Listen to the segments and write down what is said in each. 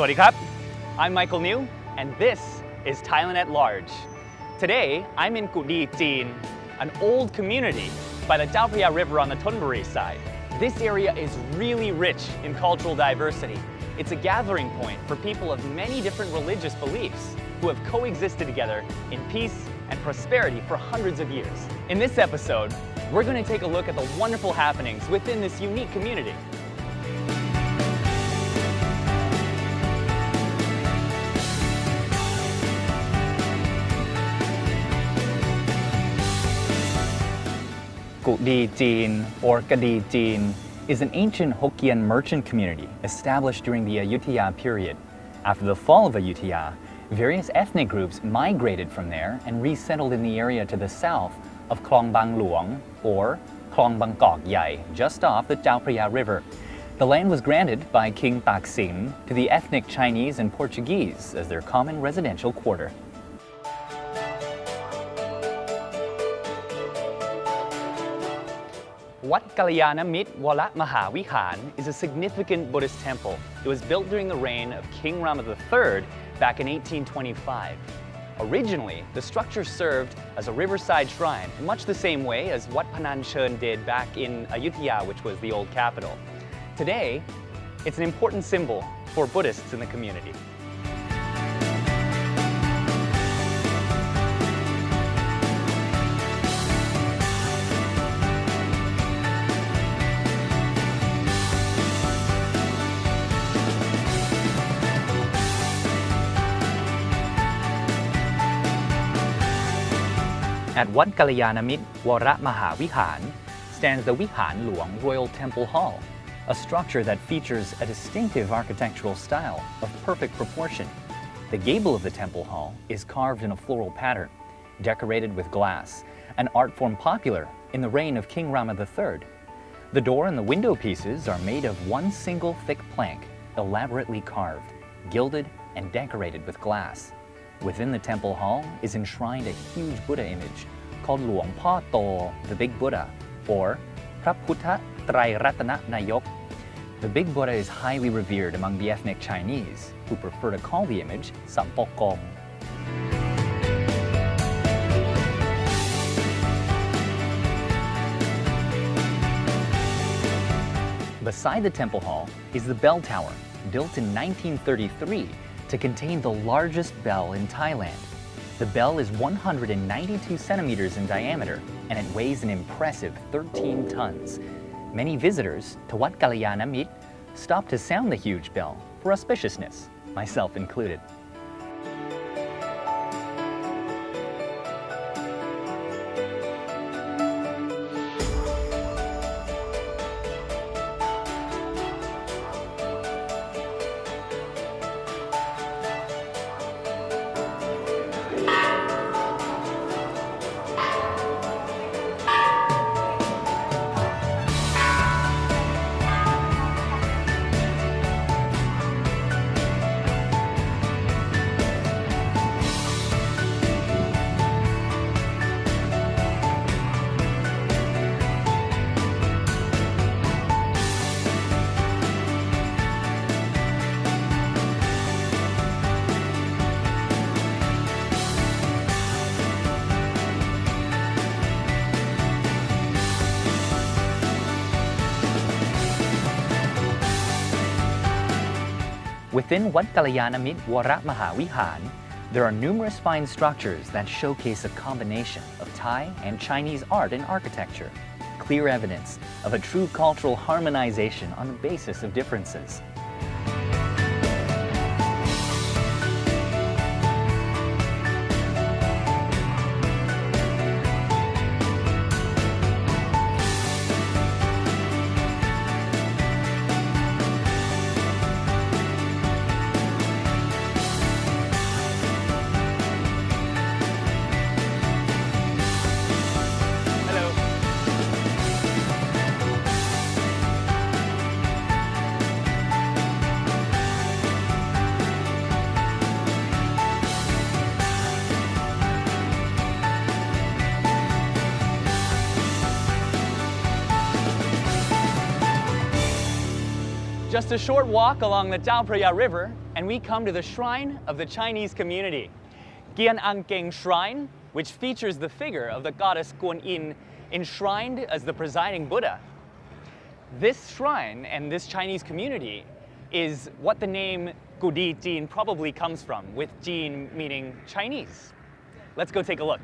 วัสดีครับ I'm Michael New, and this is Thailand at Large. Today, I'm in Kudi, an old community by the Chao Phraya River on the Thonburi side. This area is really rich in cultural diversity. It's a gathering point for people of many different religious beliefs who have coexisted together in peace and prosperity for hundreds of years. In this episode, we're going to take a look at the wonderful happenings within this unique community. Kudi or Kadi is an ancient Hokkien merchant community established during the Ayutthaya period. After the fall of Ayutthaya, various ethnic groups migrated from there and resettled in the area to the south of Klong Bang Luang or Klong Bangkok Yai, just off the Chao Phraya River. The land was granted by King Taksin to the ethnic Chinese and Portuguese as their common residential quarter. Wat Kalyana Mit Wala Mahavihar is a significant Buddhist temple. It was built during the reign of King Rama III back in 1825. Originally, the structure served as a riverside shrine in much the same way as what Panan Chern did back in Ayutthaya, which was the old capital. Today, it's an important symbol for Buddhists in the community. At Wat Kalyanamit Wara Mahavihar stands the Vihan Luang Royal Temple Hall, a structure that features a distinctive architectural style of perfect proportion. The gable of the temple hall is carved in a floral pattern, decorated with glass, an art form popular in the reign of King Rama III. The door and the window pieces are made of one single thick plank, elaborately carved, gilded, and decorated with glass. Within the temple hall is enshrined a huge Buddha image called Luang Pa To, the Big Buddha, or Phra Phutta Trairatana Nayok. The Big Buddha is highly revered among the ethnic Chinese, who prefer to call the image Sampokong. Beside the temple hall is the bell tower, built in 1933 to contain the largest bell in Thailand. The bell is 192 centimeters in diameter and it weighs an impressive 13 tons. Many visitors to Wat Kalyanamit stop to sound the huge bell for auspiciousness, myself included. Within Wat Kalyanamit Wara Mahavihar, there are numerous fine structures that showcase a combination of Thai and Chinese art and architecture, clear evidence of a true cultural harmonization on the basis of differences. Just a short walk along the Chao Phraya River, and we come to the shrine of the Chinese community, Gian Ang Keng Shrine, which features the figure of the goddess Kuan Yin enshrined as the presiding Buddha. This shrine and this Chinese community is what the name Kudi probably comes from, with Jin meaning Chinese. Let's go take a look.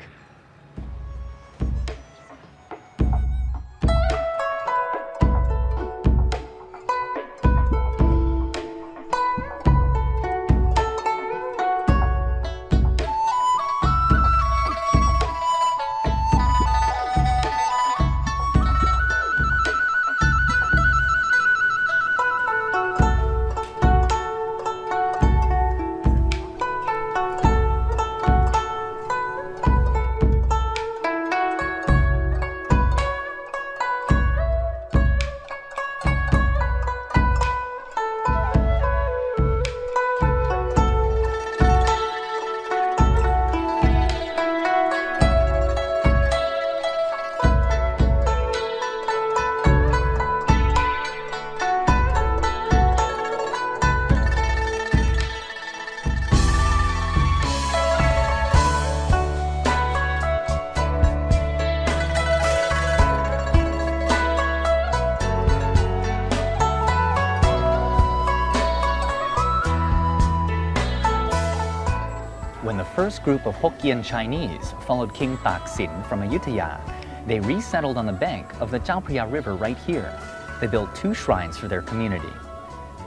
When the first group of Hokkien Chinese followed King Taksin from Ayutthaya, they resettled on the bank of the Chao Phraya River right here. They built 2 shrines for their community.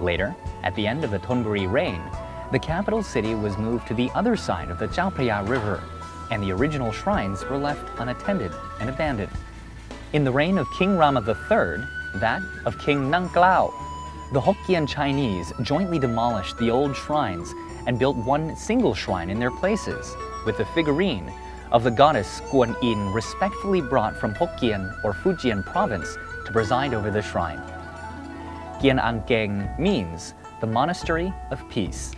Later, at the end of the Thonburi reign, the capital city was moved to the other side of the Chao Phraya River, and the original shrines were left unattended and abandoned. In the reign of King Rama III, that of King Nang Klao, the Hokkien Chinese jointly demolished the old shrines and built one single shrine in their places, with the figurine of the goddess Kuan Yin respectfully brought from Hokkien or Fujian province to preside over the shrine. Gian Ang Keng means the Monastery of Peace.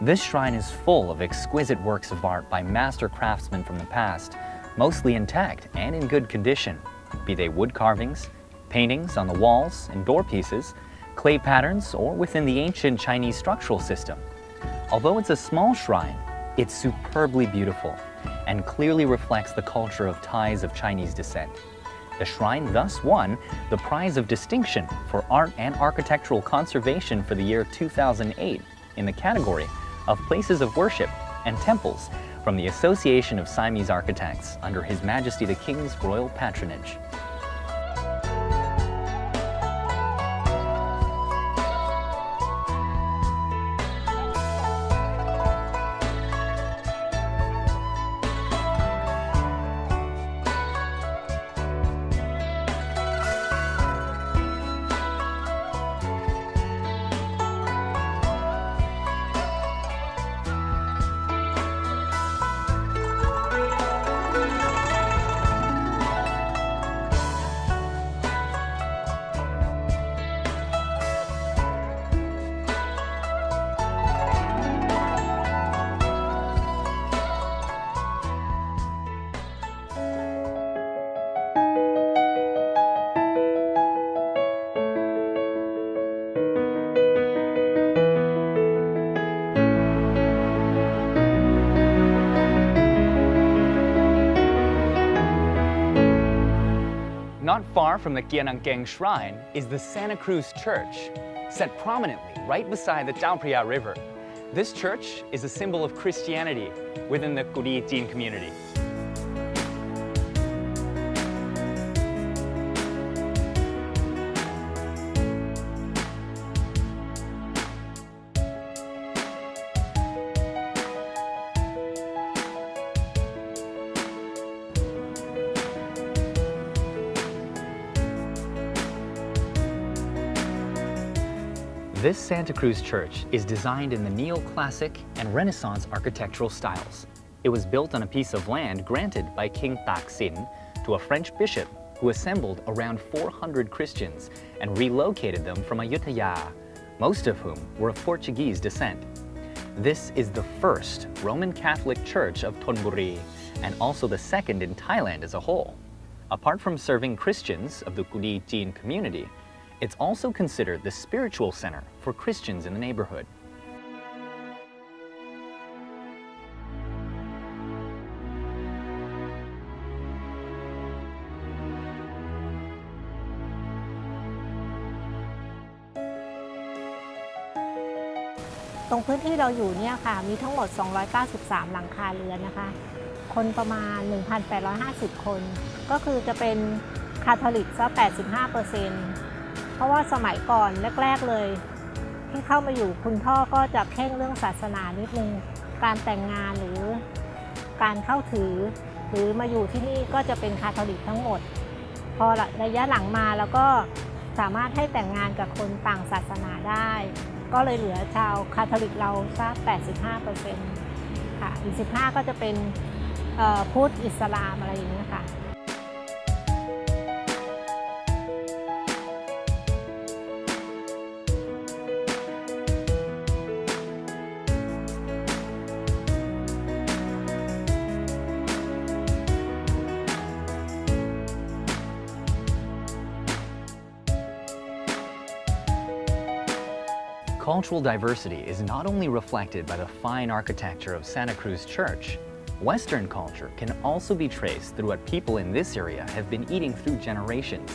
This shrine is full of exquisite works of art by master craftsmen from the past, mostly intact and in good condition, be they wood carvings, paintings on the walls and door pieces, clay patterns, or within the ancient Chinese structural system. Although it's a small shrine, it's superbly beautiful and clearly reflects the culture of Thais of Chinese descent. The shrine thus won the prize of distinction for art and architectural conservation for the year 2008 in the category of places of worship and temples from the Association of Siamese Architects under His Majesty the King's royal patronage. Not far from the Gian Ang Keng Shrine is the Santa Cruz Church, set prominently right beside the Chao Phraya River. This church is a symbol of Christianity within the Kudi community. This Santa Cruz Church is designed in the neoclassic and Renaissance architectural styles. It was built on a piece of land granted by King Taksin to a French bishop who assembled around 400 Christians and relocated them from Ayutthaya, most of whom were of Portuguese descent. This is the first Roman Catholic church of Thonburi and also the second in Thailand as a whole. Apart from serving Christians of the Kudi community, it's also considered the spiritual center for Christians in the neighborhood. ตรงพื้นที่เราอยู่เนี่ยค่ะมีทั้งหมด293หลังคาเรือนนะคะคนประมาณ 1,850 คนก็คือจะเป็นคาทอลิกซะ 85% เพราะว่าสมัยก่อนแรกๆเลยที่เข้ามาอยู่คุณพ่อก็จะเคร่งเรื่องศาสนานิดนึงการแต่งงานหรือการเข้าถือหรือมาอยู่ที่นี่ก็จะเป็นคาทอลิกทั้งหมดพอระยะหลังมาแล้วก็สามารถให้แต่งงานกับคนต่างศาสนาได้ก็เลยเหลือชาวคาทอลิกเราสัก 85% ค่ะอีก 15% ก็จะเป็นพุทธอิสลามอะไรอย่างนี้ค่ะCultural diversity is not only reflected by the fine architecture of Santa Cruz Church. Western culture can also be traced through what people in this area have been eating through generations.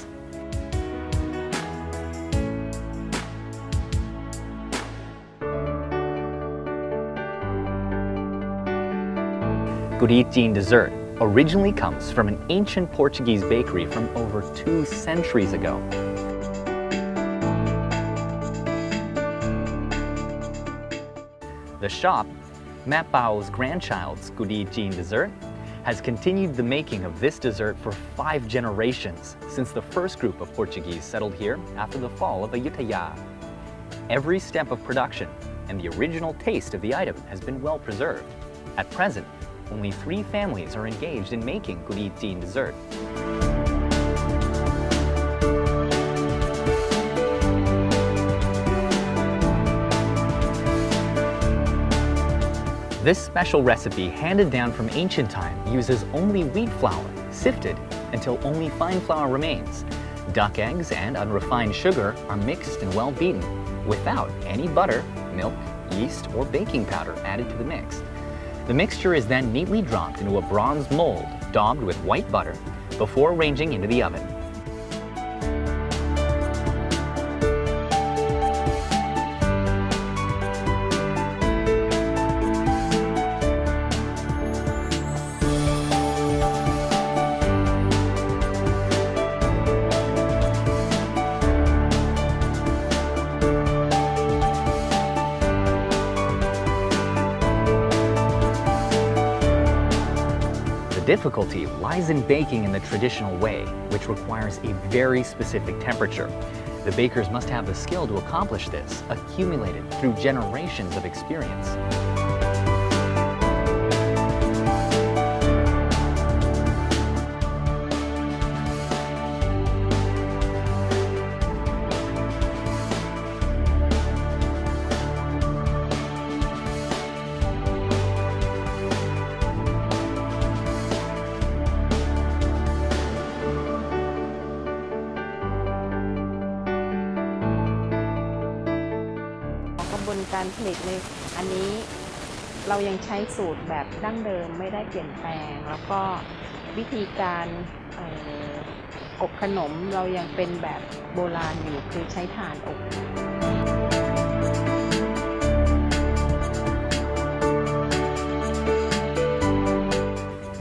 Kudi dessert originally comes from an ancient Portuguese bakery from over 2 centuries ago. The shop, Mapao's grandchild's Kudi dessert, has continued the making of this dessert for 5 generations since the first group of Portuguese settled here after the fall of Ayutthaya. Every step of production and the original taste of the item has been well preserved. At present, only 3 families are engaged in making Kudi dessert. This special recipe, handed down from ancient time, uses only wheat flour, sifted until only fine flour remains. Duck eggs and unrefined sugar are mixed and well beaten, without any butter, milk, yeast, or baking powder added to the mix. The mixture is then neatly dropped into a bronze mold daubed with white butter before arranging into the oven. The difficulty lies in baking in the traditional way, which requires a very specific temperature. The bakers must have the skill to accomplish this, accumulated through generations of experience. บวนการผลิตเลยอันนี้เรายังใช้สูตรแบบดั้งเดิมไม่ได้เปลี่ยนแปลงแล้วก็วิธีการอบขนมเรายังเป็นแบบโบราณอยู่คือใช้ถ่านอบ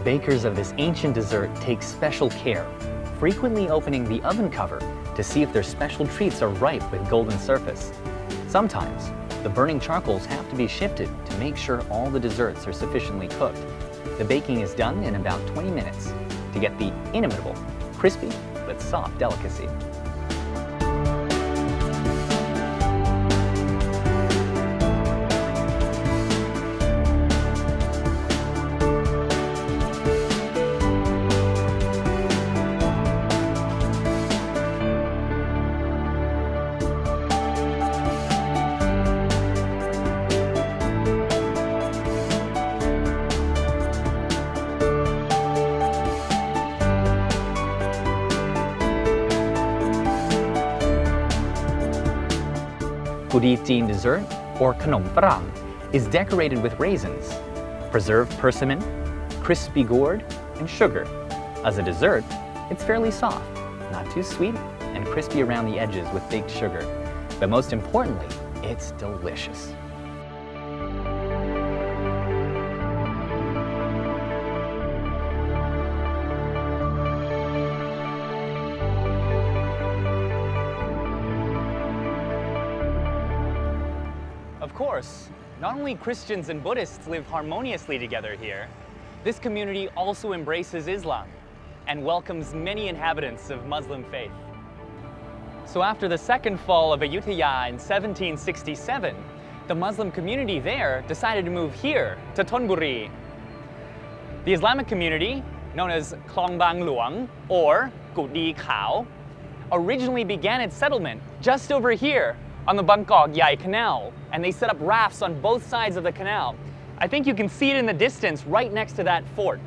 Bakers of this ancient dessert take special care, frequently opening the oven cover to see if their special treats are ripe with golden surface. Sometimes, the burning charcoals have to be shifted to make sure all the desserts are sufficiently cooked. The baking is done in about 20 minutes to get the inimitable, crispy but soft delicacy. Kudi dessert, or khanom parang, is decorated with raisins, preserved persimmon, crispy gourd, and sugar. As a dessert, it's fairly soft, not too sweet, and crispy around the edges with baked sugar. But most importantly, it's delicious. Of course, not only Christians and Buddhists live harmoniously together here, this community also embraces Islam and welcomes many inhabitants of Muslim faith. So after the second fall of Ayutthaya in 1767, the Muslim community there decided to move here to Thonburi. The Islamic community, known as Klong Bang Luang or Kudi Khao, originally began its settlement just over here on the Bangkok Yai Canal, and they set up rafts on both sides of the canal. I think you can see it in the distance right next to that fort.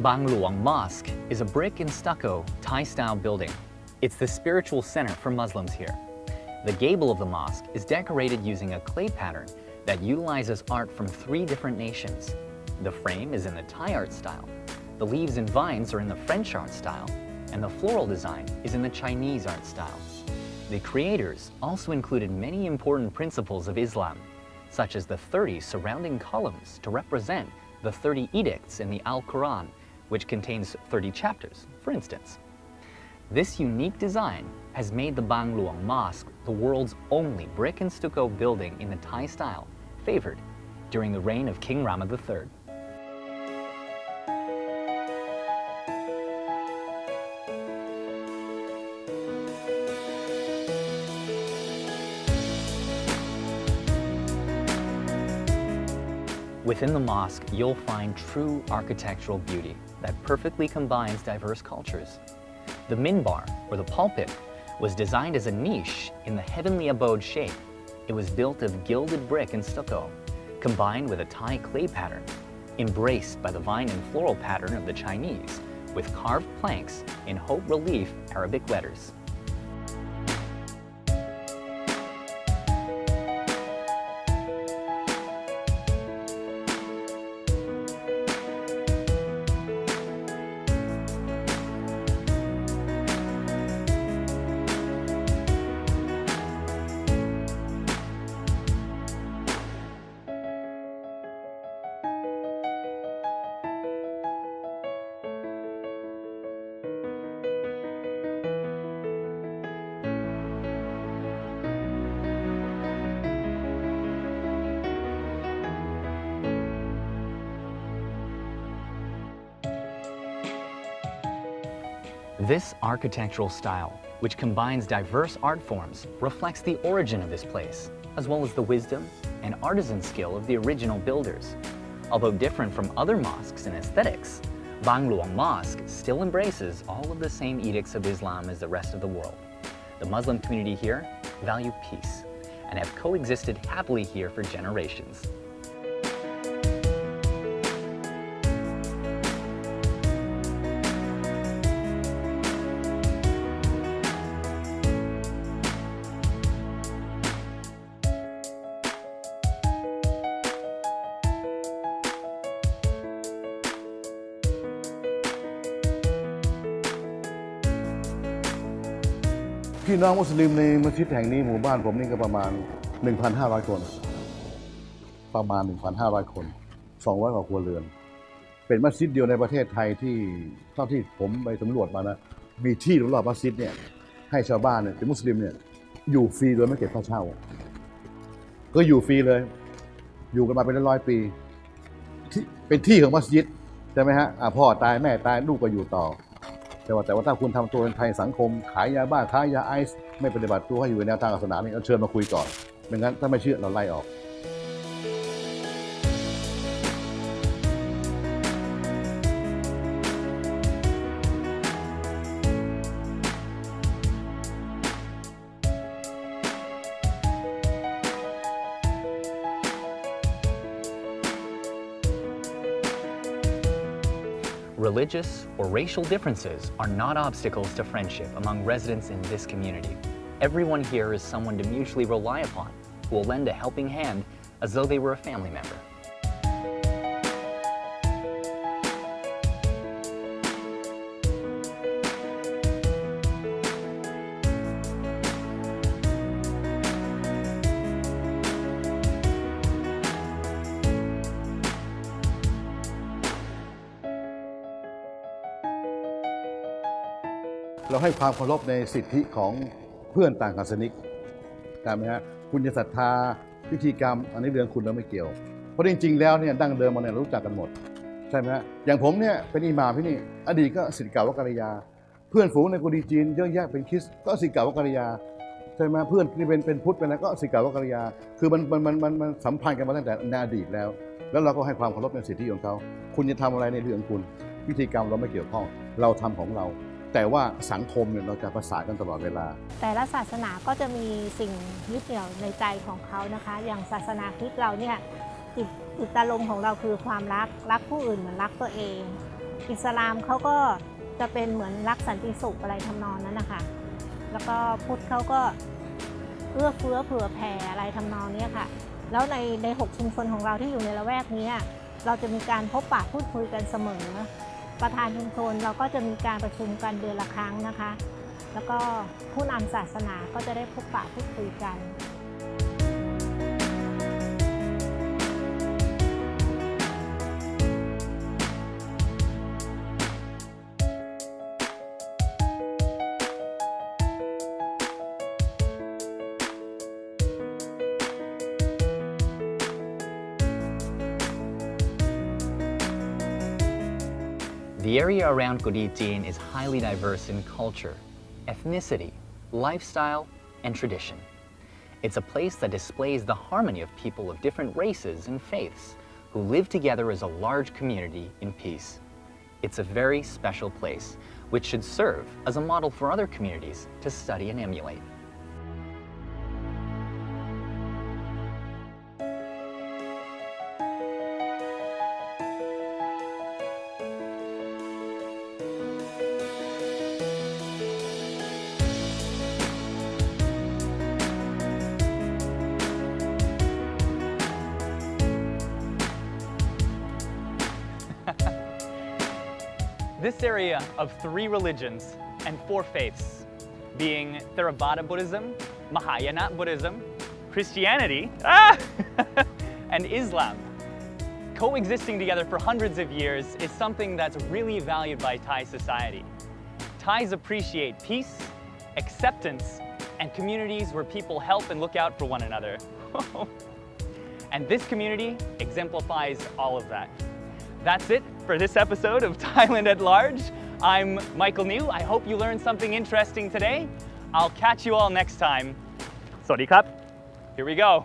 Bang Luang Mosque is a brick and stucco Thai-style building. It's the spiritual center for Muslims here. The gable of the mosque is decorated using a clay pattern that utilizes art from 3 different nations. The frame is in the Thai art style, the leaves and vines are in the French art style, and the floral design is in the Chinese art style. The creators also included many important principles of Islam, such as the 30 surrounding columns to represent the 30 edicts in the Al-Quran, which contains 30 chapters, for instance. This unique design has made the Bang Luang Mosque the world's only brick and stucco building in the Thai style, favored during the reign of King Rama III. Within the mosque, you'll find true architectural beauty that perfectly combines diverse cultures. The minbar, or the pulpit, was designed as a niche in the heavenly abode shape. It was built of gilded brick and stucco, combined with a Thai clay pattern, embraced by the vine and floral pattern of the Chinese, with carved planks in haute relief Arabic letters. This architectural style, which combines diverse art forms, reflects the origin of this place, as well as the wisdom and artisan skill of the original builders. Although different from other mosques in aesthetics, Bang Luang Mosque still embraces all of the same edicts of Islam as the rest of the world. The Muslim community here value peace and have coexisted happily here for generations. พี่น้องมุสลิมในมัสยิดแห่งนี้หมู่บ้านผมนี่ก็ประมาณ 1,500 คนประมาณ 1,500 คน 200 กว่าครัวเรือนเป็นมัสยิดเดียวในประเทศไทยที่เท่าที่ผมไปสำรวจมานะมีที่รอบมัสยิดเนี่ยให้ชาวบ้านเนี่ยเป็นมุสลิมเนี่ยอยู่ฟรีโดยไม่เก็บค่าเช่าก็อยู่ฟรีเลยอยู่กันมาเป็นร้อยปีเป็นที่ของมัสยิดใช่ไหมฮะพ่อตายแม่ตายลูกก็อยู่ต่อแต่ว่าถ้าคุณทำตัวเป็นภัยสังคมขายยาบ้าขายยาไอซ์ไม่ปฏิบัติตัวให้อยู่ในแนวทางศาสนาเนี่ยเชิญมาคุยก่อนไม่งั้นถ้าไม่เชื่อเราไล่ออก The Religious or racial differences are not obstacles to friendship among residents in this community. Everyone here is someone to mutually rely upon, who will lend a helping hand as though they were a family member.เราให้ความเคารพในสิทธิของเพื่อนต่างศาสนิกใช่ไหมฮะคุณจะศรัทธาพิธีกรรมอันนี้เรื่องคุณเราไม่เกี่ยวเพราะจริงๆแล้วเนี่ยดั้งเดิมมาเนี่ยรู้จักกันหมดใช่ไหมฮะอย่างผมเนี่ยเป็นอิหม่ามที่นี่อดีตก็ศิษย์เก่าวัดกัลยาเพื่อนฝูงในกุดีจีนเยอะแยะเป็นคริสต์ก็ศิษย์เก่าวัดกัลยาใช่ไหมเพื่อนที่เป็นพุทธเป็นอะไรก็ศิษย์เก่าวัดกัลยาคือมันสัมพันธ์กันมาตั้งแต่ในอดีตแล้วเราก็ให้ความเคารพในสิทธิของเขาคุณจะทำอะไรในเรื่องคุณพิธีกรรมเราไม่เกี่ยวข้องเราทำของเราแต่ว่าสังคมเนี่ยเราจะประสานกันตลอดเวลาแต่ละศาสนาก็จะมีสิ่งยึดเหนี่ยวในใจของเขานะคะอย่างศาสนาคริสต์เราเนี่ยจิตอารมณ์ของเราคือความรักผู้อื่นเหมือนรักตัวเองอิสลามเขาก็จะเป็นเหมือนรักสันติสุขอะไรทำนองนั้นนะคะแล้วก็พุทธเขาก็เอื้อเฟื้อเผื่อแผ่อะไรทำนองนี้ค่ะแล้วใน6ชุมชนของเราที่อยู่ในละแวกนี้เราจะมีการพบปะพูดคุยกันเสมอประธานชุมชนเราก็จะมีการประชุมกันเดือนละครั้งนะคะแล้วก็ผู้นำศาสนาก็จะได้พบปะพูดคุยกัน The area around Kudi is highly diverse in culture, ethnicity, lifestyle, and tradition. It's a place that displays the harmony of people of different races and faiths who live together as a large community in peace. It's a very special place, which should serve as a model for other communities to study and emulate. This area of 3 religions and 4 faiths, being Theravada Buddhism, Mahayana Buddhism, Christianity, and Islam, coexisting together for hundreds of years is something that's really valued by Thai society. Thais appreciate peace, acceptance, and communities where people help and look out for one another. And this community exemplifies all of that. That's it for this episode of Thailand at Large. I'm Michael New. I hope you learned something interesting today. I'll catch you all next time. Sawadee krap. Here we go.